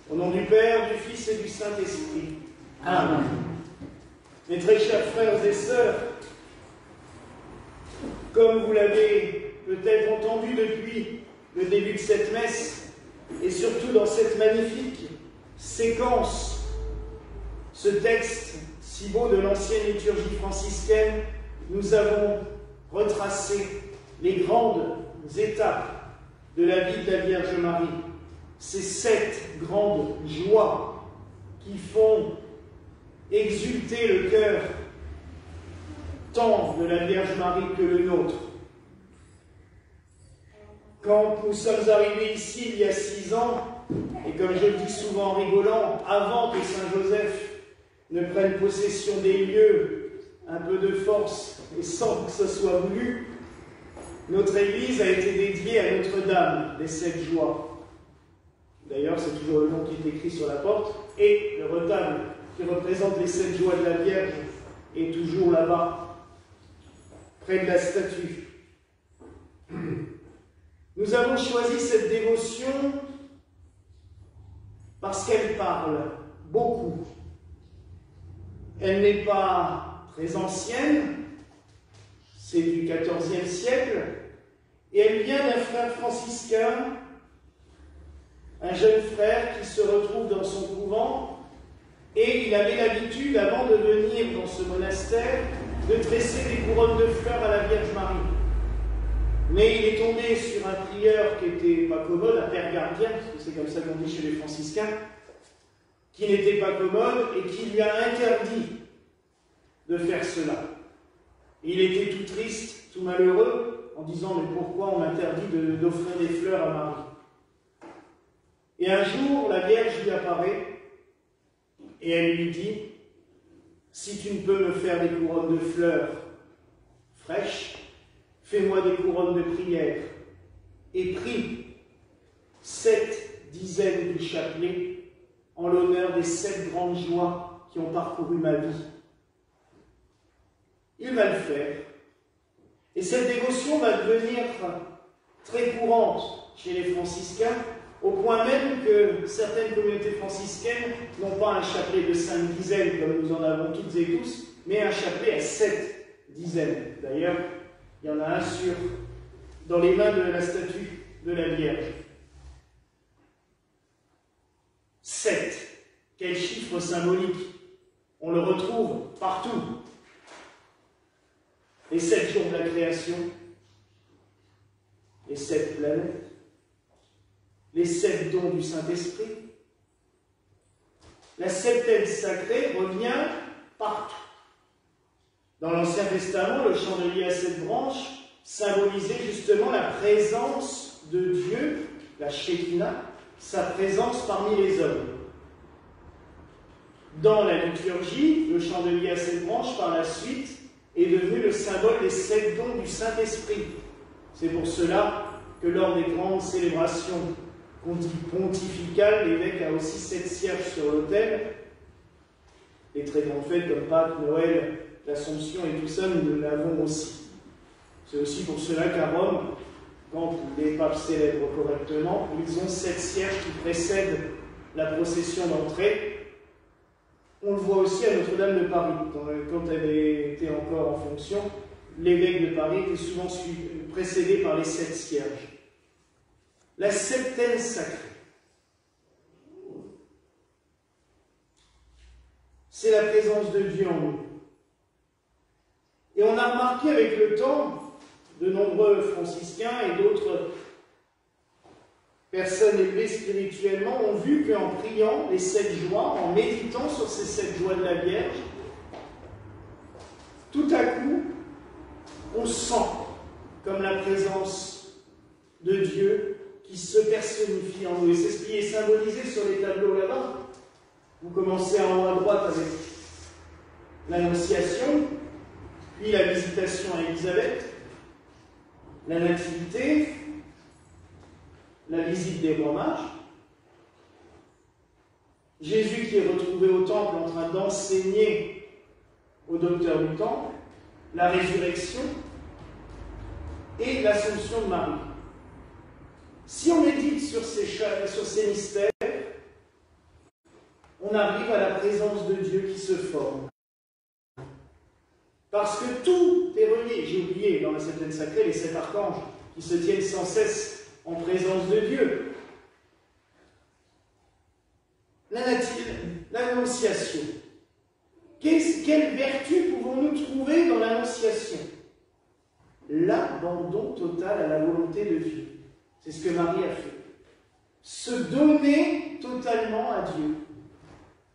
Au nom du Père, du Fils et du Saint-Esprit. Amen. Mes très chers frères et sœurs, comme vous l'avez peut-être entendu depuis le début de cette messe, et surtout dans cette magnifique séquence, ce texte si beau de l'ancienne liturgie franciscaine, nous avons retracé les grandes étapes de la vie de la Vierge Marie. Ces 7 grandes joies qui font exulter le cœur tant de la Vierge Marie que le nôtre. Quand nous sommes arrivés ici il y a 6 ans, et comme je le dis souvent en rigolant, avant que Saint Joseph ne prenne possession des lieux, un peu de force et sans que ce soit voulu, notre Église a été dédiée à Notre-Dame des 7 joies. D'ailleurs, c'est toujours le nom qui est écrit sur la porte, et le retable qui représente les 7 joies de la Vierge est toujours là-bas, près de la statue. Nous avons choisi cette dévotion parce qu'elle parle beaucoup. Elle n'est pas très ancienne, c'est du XIVe siècle, et elle vient d'un frère franciscain, un jeune frère qui se retrouve dans son couvent, et il avait l'habitude, avant de venir dans ce monastère, de tresser des couronnes de fleurs à la Vierge Marie. Mais il est tombé sur un prieur qui n'était pas commode, un père gardien, parce que c'est comme ça qu'on dit chez les franciscains, qui n'était pas commode et qui lui a interdit de faire cela. Il était tout triste, tout malheureux, en disant « Mais pourquoi on m'interdit d'offrir des fleurs à Marie ?» Et un jour, la Vierge lui apparaît et elle lui dit « Si tu ne peux me faire des couronnes de fleurs fraîches, fais-moi des couronnes de prière. » Et prie 7 dizaines du chapelet en l'honneur des 7 grandes joies qui ont parcouru ma vie. Il va le faire. Et cette dévotion va devenir très courante chez les franciscains, au point même que certaines communautés franciscaines n'ont pas un chapelet de 5 dizaines, comme nous en avons toutes et tous, mais un chapelet à 7 dizaines. D'ailleurs, il y en a un dans les mains de la statue de la Vierge. 7. Quel chiffre symbolique! On le retrouve partout. Les 7 jours de la création, les 7 planètes, les 7 dons du Saint-Esprit. La septaine sacrée revient partout. Dans l'Ancien Testament, le chandelier à 7 branches symbolisait justement la présence de Dieu, la Shekinah, sa présence parmi les hommes. Dans la liturgie, le chandelier à 7 branches, par la suite, est devenu le symbole des 7 dons du Saint-Esprit. C'est pour cela que lors des grandes célébrations qu'on dit pontificales, l'évêque a aussi 7 cierges sur l'autel. Les très grandes fêtes comme Pâques, Noël, l'Assomption et tout ça, nous l'avons aussi. C'est aussi pour cela qu'à Rome, quand les papes célèbrent correctement, ils ont 7 cierges qui précèdent la procession d'entrée. On le voit aussi à Notre-Dame de Paris. Quand elle était encore en fonction, l'évêque de Paris était souvent précédé par les 7 cierges. La septaine sacrée. C'est la présence de Dieu en nous. Et on a remarqué avec le temps, de nombreux franciscains et d'autres personnes élevées spirituellement ont vu qu'en priant les 7 joies, en méditant sur ces 7 joies de la Vierge, tout à coup, on sent comme la présence de Dieu qui se personnifie en nous. Et c'est ce qui est symbolisé sur les tableaux là-bas. Vous commencez en haut à droite avec l'Annonciation, puis la visitation à Élisabeth, la Nativité, la visite des rois mages, Jésus qui est retrouvé au temple en train d'enseigner au docteur du temple, la résurrection et l'Assomption de Marie. Si on médite sur ces mystères, arrive à la présence de Dieu qui se forme. Parce que tout est relié. J'ai oublié dans la Septaine sacrée les 7 archanges qui se tiennent sans cesse en présence de Dieu. L'Annonciation. Quelle vertu pouvons-nous trouver dans l'Annonciation? L'abandon total à la volonté de Dieu. C'est ce que Marie a fait. Se donner totalement à Dieu.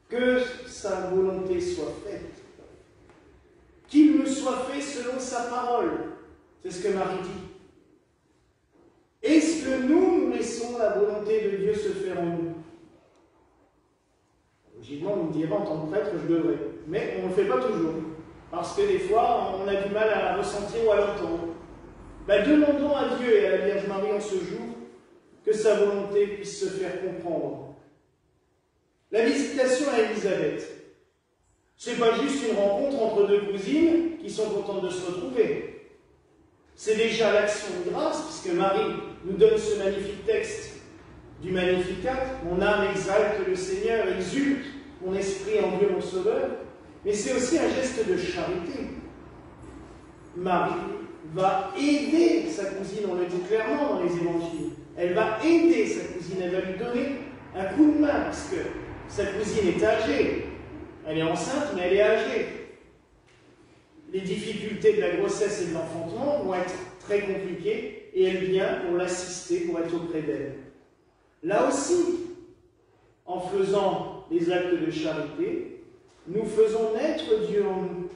Que sa volonté soit faite. Qu'il me soit fait selon sa parole. C'est ce que Marie dit. Est-ce que nous laissons la volonté de Dieu se faire en nous? Logiquement, on me dirait en tant que prêtre, je devrais. Mais on ne le fait pas toujours. Parce que des fois, on a du mal à la ressentir ou à l'entendre. Demandons à Dieu et à la Vierge Marie en ce jour que sa volonté puisse se faire comprendre. La visitation à Élisabeth. Ce n'est pas juste une rencontre entre 2 cousines qui sont contentes de se retrouver. C'est déjà l'action de grâce, puisque Marie nous donne ce magnifique texte du Magnificat. Mon âme exalte le Seigneur, exulte mon esprit en Dieu mon Sauveur. Mais c'est aussi un geste de charité. Marie va aider sa cousine, on le dit clairement dans les évangiles. Elle va aider sa cousine, elle va lui donner un coup de main, parce que sa cousine est âgée. Elle est enceinte, mais elle est âgée. Les difficultés de la grossesse et de l'enfantement vont être très compliquées, et elle vient pour l'assister, pour être auprès d'elle. Là aussi, en faisant les actes de charité, nous faisons naître Dieu en nous.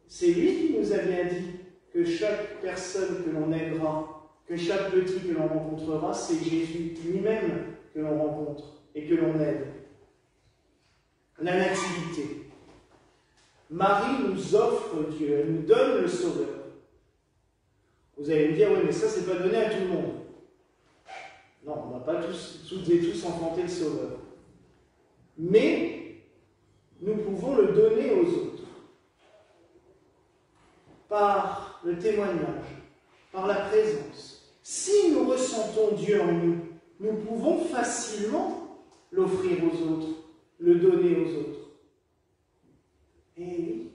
C'est lui qui nous a bien dit que chaque personne que l'on aidera, que chaque petit que l'on rencontrera, c'est Jésus lui-même que l'on rencontre et que l'on aide. La nativité. Marie nous offre Dieu, elle nous donne le Sauveur. Vous allez me dire, oui, mais ça, c'est pas donné à tout le monde. Non, on ne va pas toutes et tous enfanter le Sauveur. Mais nous pouvons le donner aux autres. Par le témoignage, par la présence. Si nous ressentons Dieu en nous, nous pouvons facilement l'offrir aux autres, le donner aux autres. Et oui.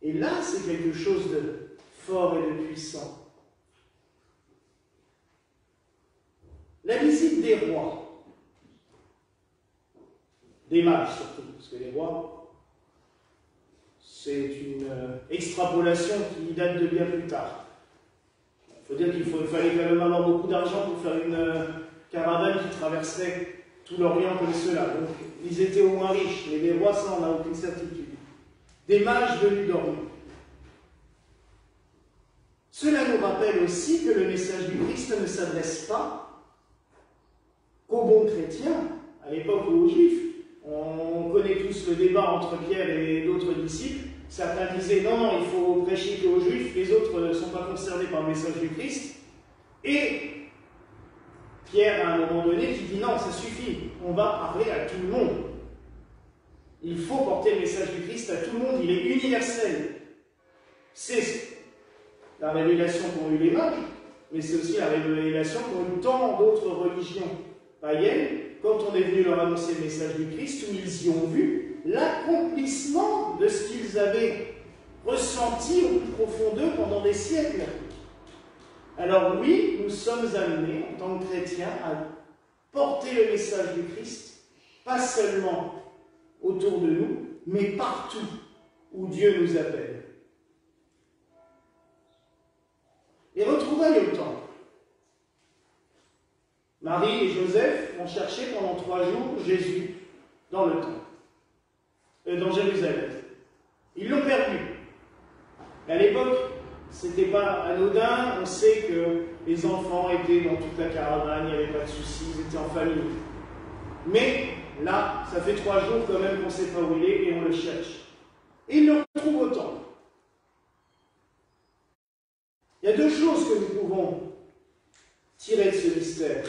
Et là, c'est quelque chose de fort et de puissant. La visite des rois, des mages surtout, parce que les rois, c'est une extrapolation qui date de bien plus tard. Il faut dire qu'il fallait quand même avoir beaucoup d'argent pour faire une caravane qui traverserait tout l'Orient comme cela. Donc, ils étaient au moins riches, mais les rois, ça, on n'a aucune certitude. Des mages venus d'Orient. Cela nous rappelle aussi que le message du Christ ne s'adresse pas qu'aux bons chrétiens, à l'époque ou aux juifs. On connaît tous le débat entre Pierre et d'autres disciples. Certains disaient non, il faut prêcher qu'aux juifs, les autres ne sont pas concernés par le message du Christ. Et Pierre, à un moment donné, qui dit non, ça suffit, on va parler à tout le monde. Il faut porter le message du Christ à tout le monde, il est universel. C'est la révélation qu'ont eu les mages, mais c'est aussi la révélation qu'ont eu tant d'autres religions païennes, quand on est venu leur annoncer le message du Christ, où ils y ont vu l'accomplissement de ce qu'ils avaient ressenti au plus profond d'eux pendant des siècles. Alors oui, nous sommes amenés, en tant que chrétiens, à porter le message du Christ, pas seulement autour de nous, mais partout où Dieu nous appelle. Les retrouvailles au temple. Marie et Joseph ont cherché pendant 3 jours Jésus dans le temple, dans Jérusalem. Ils l'ont perdu. Mais à l'époque, ce n'était pas anodin. On sait que les enfants étaient dans toute la caravane, il n'y avait pas de soucis, ils étaient en famille. Mais là, ça fait 3 jours quand même qu'on ne sait pas où il est et on le cherche. Et ils le retrouvent au temple. Il y a 2 choses que nous pouvons tirer de ce mystère.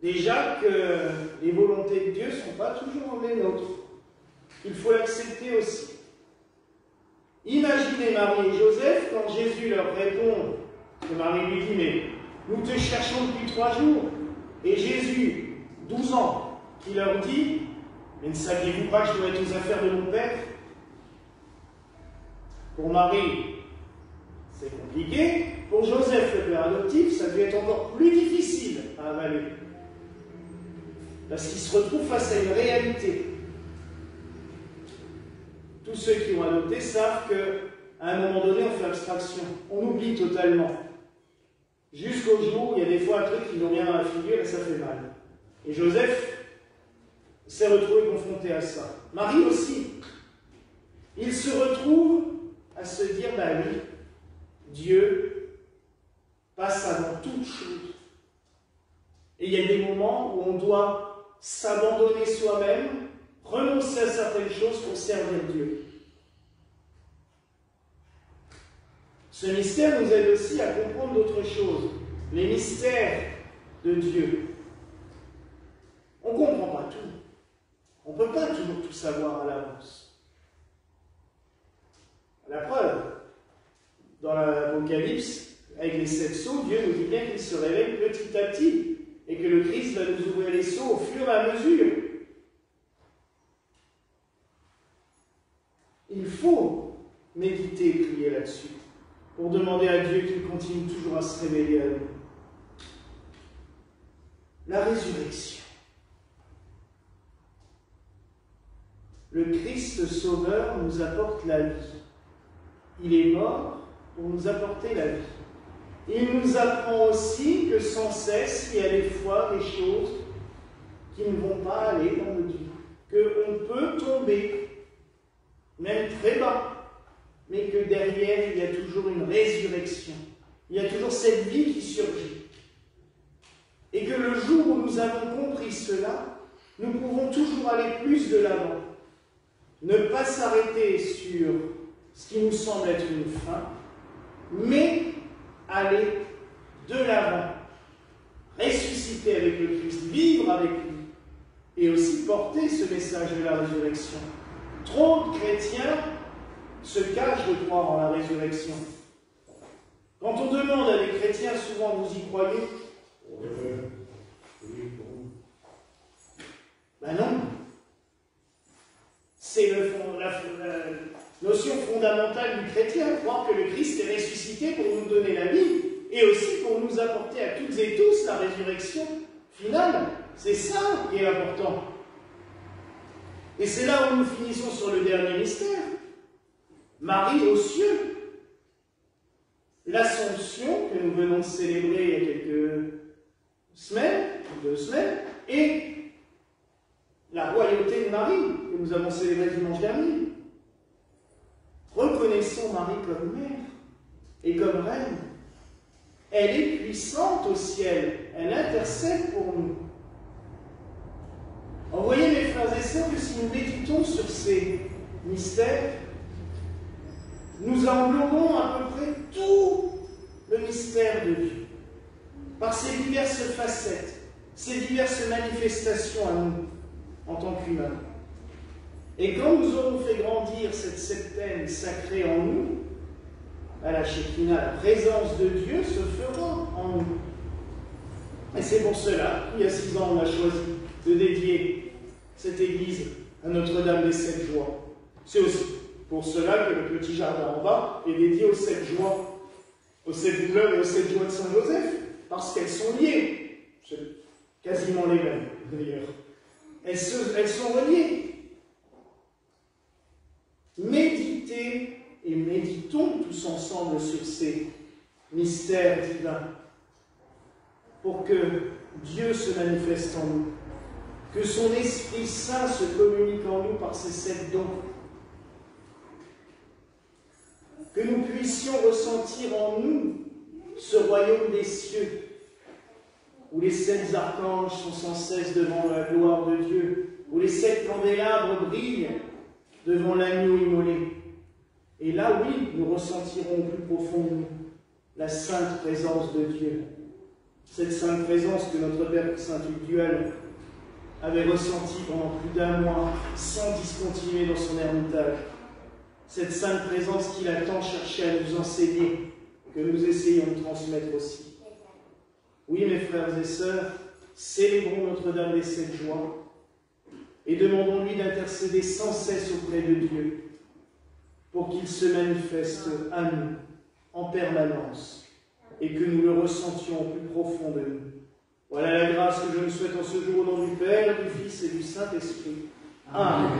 Déjà que les volontés de Dieu ne sont pas toujours les nôtres. Il faut l'accepter aussi. Imaginez Marie et Joseph quand Jésus leur répond, que Marie lui dit, mais nous te cherchons depuis 3 jours. Et Jésus, 12 ans, qui leur dit « Mais ne saviez-vous pas que je dois être aux affaires de mon père ?» Pour Marie, c'est compliqué. Pour Joseph, le père adoptif, ça devait être encore plus difficile à avaler. Parce qu'il se retrouve face à une réalité. Tous ceux qui ont adopté savent qu'à un moment donné, on fait abstraction. On oublie totalement. Jusqu'au jour où il y a des fois un truc qui nous vient dans la figure et ça fait mal. Et Joseph s'est retrouvé confronté à ça. Marie aussi. Il se retrouve à se dire, ben oui, Dieu passe avant toute chose. Et il y a des moments où on doit s'abandonner soi-même, renoncer à certaines choses pour servir Dieu. Ce mystère nous aide aussi à comprendre d'autres choses, les mystères de Dieu. On ne comprend pas tout. On ne peut pas toujours tout savoir à l'avance. La preuve, dans l'Apocalypse, avec les 7 sceaux, Dieu nous dit bien qu'il se révèle petit à petit et que le Christ va nous ouvrir les sceaux au fur et à mesure. Il faut méditer et prier là-dessus pour demander à Dieu qu'il continue toujours à se révéler à nous. La résurrection. Le Christ Sauveur nous apporte la vie. Il est mort pour nous apporter la vie. Il nous apprend aussi que sans cesse, il y a des fois des choses qui ne vont pas aller dans notre vie. Qu'on peut tomber, même très bas, mais que derrière, il y a toujours une résurrection. Il y a toujours cette vie qui surgit. Et que le jour où nous avons compris cela, nous pouvons toujours aller plus de l'avant. Ne pas s'arrêter sur ce qui nous semble être une fin, mais aller de l'avant, ressusciter avec le Christ, vivre avec lui, et aussi porter ce message de la résurrection. Trop de chrétiens se cachent de croire en la résurrection. Quand on demande à des chrétiens, souvent, vous y croyez? Ben non. C'est la notion fondamentale du chrétien, croire que le Christ est ressuscité pour nous donner la vie, et aussi pour nous apporter à toutes et tous la résurrection finale. C'est ça qui est important. Et c'est là où nous finissons sur le dernier mystère. Marie aux cieux. L'Assomption, que nous venons de célébrer il y a quelques semaines, 2 semaines, et la royauté de Marie, que nous avons célébré dimanche dernier. Reconnaissons Marie comme mère et comme reine. Elle est puissante au ciel, elle intercède pour nous. Vous voyez, mes frères et sœurs, que si nous méditons sur ces mystères, nous englobons à peu près tout le mystère de Dieu, par ses diverses facettes, ses diverses manifestations à nous, en tant qu'humains. Et quand nous aurons fait grandir cette septaine sacrée en nous, à la Shekinah, la présence de Dieu se fera en nous. Et c'est pour cela qu'il y a 6 ans, on a choisi de dédier cette église à Notre-Dame des 7 joies. C'est aussi pour cela que le petit jardin en bas est dédié aux 7 joies, aux 7 douleurs et aux 7 joies de Saint-Joseph, parce qu'elles sont liées. C'est quasiment les mêmes, d'ailleurs. Elles sont reliées. Méditez et méditons tous ensemble sur ces mystères divins pour que Dieu se manifeste en nous, que son Esprit Saint se communique en nous par ces 7 dons, que nous puissions ressentir en nous ce royaume des cieux où les 7 archanges sont sans cesse devant la gloire de Dieu, où les 7 candélabres brillent devant l'agneau immolé. Et là, oui, nous ressentirons au plus profond de nous la sainte présence de Dieu. Cette sainte présence que notre Père Saint Tugdual avait ressentie pendant plus d'1 mois, sans discontinuer dans son ermitage. Cette sainte présence qu'il a tant cherché à nous enseigner, que nous essayons de transmettre aussi. Oui, mes frères et sœurs, célébrons Notre-Dame des 7 joies et demandons-lui d'intercéder sans cesse auprès de Dieu pour qu'il se manifeste à nous en permanence et que nous le ressentions au plus profond de nous. Voilà la grâce que je nous souhaite en ce jour au nom du Père, du Fils et du Saint-Esprit. Amen.